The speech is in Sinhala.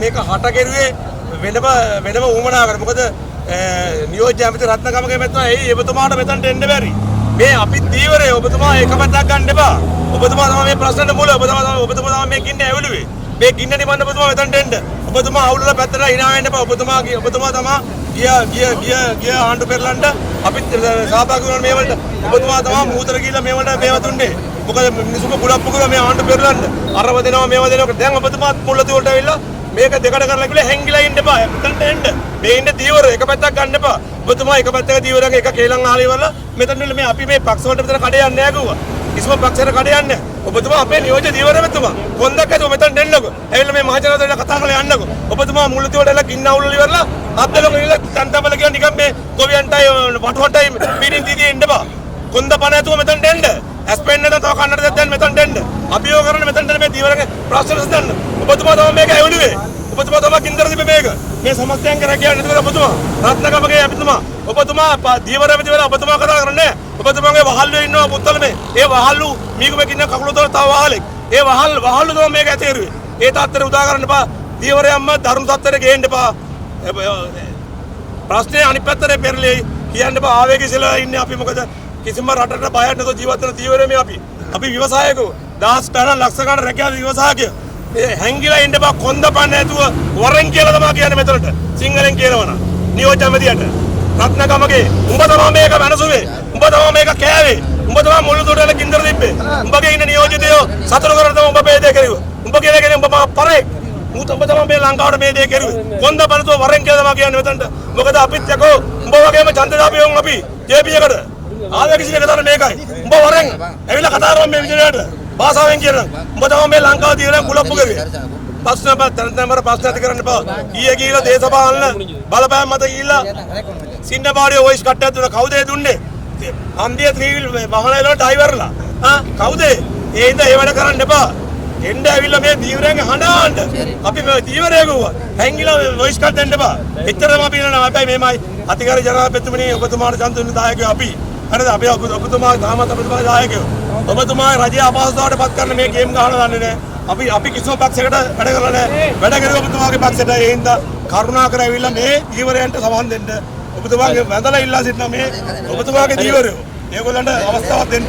මේක හට කෙරුවේ වෙනම උමනාවකට. මොකද නියෝජ්‍ය ඇමති රත්නකමගේ මෙතන එයි ඔබතුමාට මෙතනට එන්න බැරි. මේ අපි දීවරේ ඔබතුමා එක පැත්තක් ගන්න එපා. ඔබතුමා තමයි මේ ප්‍රශ්නෙට මුල. ඔබතුමා තමයි මේ ගින්න ඇවිලුවේ. මේ ගින්න නිවන්න ඔබතුමා මෙතනට එන්න. ඔබතුමා අවුලලා පැත්තට hina වෙන්න එපා. ඔබතුමා තමයි ගිය ආණ්ඩු පෙරලන්න අපි සහභාගී වුණා මේ වලට. ඔබතුමා තමයි මූතර ගිහිල්ලා මේ වලට මේව දුන්නේ. මොකද මිනිසුක කුලප්පු කරලා මේ ආණ්ඩු පෙරලන්න අරව දෙනවා මේව දෙනවා. දැන් ඔබතුමාත් මුල්ලති වලට ඇවිල්ලා මේක දෙකට කරලා කියලා හැංගිලා ඉන්න එපා. මෙතනට එන්න. මේ ඉන්න දීවර එක පැත්තක් ගන්න එපා. ඔබතුමා එක පැත්තක දීවරගේ එක කේලම් ආලේ වල මෙතන මේ අපි මේ පක්ෂ වලට මෙතන කඩේ යන්නේ නැහැ කිව්වා. කිසිම පක්ෂයකට කඩේ යන්නේ නැහැ. ඔබතුමා අපේ නියෝජ්‍ය දීවරමතුමා කොන්දක් ඇතුව මෙතනට එන්නකෝ. ඇවිල්ලා මේ මහජනතාවට කතා කරලා යන්නකෝ. ඔබතුමා මුල්ලති වලට එලා ගින්න අවුල් ඉවරලා අද්දලක ඉල්ල තන්තබල කියන නිකන් මේ ගොවියන්ටයි වටුවටයි පිටින් දීදී එන්න බා. කොන්ද පණ ඇතුව මෙතනට එන්න. ඇස්පෙන්නට තව කන්නට දැන් මෙතනට එන්න. අභියෝග කරන මෙතනට මේ දීවරගේ ප්‍රශ්න විසඳන්න. ඔබතුමා තමයි මේක ඇවිල්ුවේ. ඔබතුමා තමයි කින්දර තිබෙ මේක. මේ සමස්තයන් කරා කියන්නේ නේද ඔබතුමා? රත්නකමගේ අපිතුමා. ඔබතුමා දීවර ඇවිදලා ඔබතුමා කතා කරන්නේ. ඔබතුමාගේ වහල්ලු ඉන්නවා පුත්තල මේ. ඒ වහල්ලු මීගමක ඉන්න කකුල තොර තව වහලෙක්. ඒ වහල්ලු තමයි මේක ඇතේරුවේ. ඒ තාත්තර උදා කරන්න එපා. දීවරයම්ම ධර්ම සත්‍යයට ගේන්න එපා. ප්‍රශ්නේ අනිත් පැත්තට පෙරලෙයි කියන්න එපා. ආවේගිකසලා ඉන්නේ අපි මොකද කිසිම රටට බයක් නැතුව ජීවත් වෙන දීවරේ මේ අපි. අපි ව්‍යවසායකයෝ. දහස් ගණන් ලක්ෂ ගණන් රැකියාව ව්‍යවසායකයෝ. මේ හැංගිලා ඉන්න බා කොන්ද පන්න නැතුව වරෙන් කියලා තමයි කියන්නේ මෙතනට. සිංහලෙන් කියනවනම්. නියෝජ්‍ය ඇමතියට. රත්නකමගේ උඹ තමයි මේක වෙනසුවේ. උඹ තමයි මේක කෑවේ. උඹ තමයි මුළු දොඩල කින්දර තිබ්බේ. උඹගේ ඉන්න නියෝජිතයෝ සතුරු කරන තමයි උඹ මේ දේ කරුවේ. උඹ කියන්නේ උඹ පරේ. උඹ තමයි මේ ලංකාවට මේ දේ කරුවේ. කොන්ද පන්නතුව වරෙන් කියලා තමයි කියන්නේ මෙතනට. මොකද අපිත් යකෝ උඹ වගේම ඡන්දදාපියෝන් අපි ජේපී එකට. ආවේගිකසින කතාව මේකයි. උඹ වරෙන් ඇවිල්ලා කතා කරමු මේ විදිහට. භාෂාවෙන් කියන උඹ තමයි මේ ලංකාව දිනන කුලප්පු කරුවේ. ප්‍රශ්න ඇති කරන්න එපා. ඊයේ ගිහිල්ලා දේශපාලන බලපෑම් මත ගිහිල්ලා සින්නපාරිය වොයිස් කට්ටයක් දුන්නා. කවුද ඒ දුන්නේ? හන්දිය ත්‍රිවිල් වාහනවල ඩ්‍රයිවර්ලා. කවුද? ඒ ඉඳ ඒ වැඩ කරන්න එපා. එන්න ඇවිල්ලා මේ දීවරයන්ගේ හඬාන්න. අපි මේ දීවරය ගුවා. හැංගිලා වොයිස් කට් දෙන්න එපා. එච්චරම අපි ඉන්නවා. හැබැයි මේමයි අතිගාරී ජනාධිපතිතුමනි ඔබතුමාට සම්තුලිත දායකයෝ අපි. හරිද? අපි ඔබතුමා තාමත් ඔබතුමා දායකයෝ. ඔබතුමා රජය අපහසුතාවට පත් කරන මේ ගේම් ගහලා දන්නේ නැහැ. අපි කිසිම පක්ෂයකට වැඩ කරලා නැහැ. වැඩ කරුවා ඔබතුමාගේ පක්ෂයට. ඒ හින්දා කරුණාකර ඇවිල්ලා මේ දීවරයන්ට සමන් දෙන්න. ඔබතුමාගේ වැඳලා ඉල්ලා සිටින මේ ඔබතුමාගේ දීවරයෝ. ඒගොල්ලන්ට අවස්ථාවක් දෙන්න.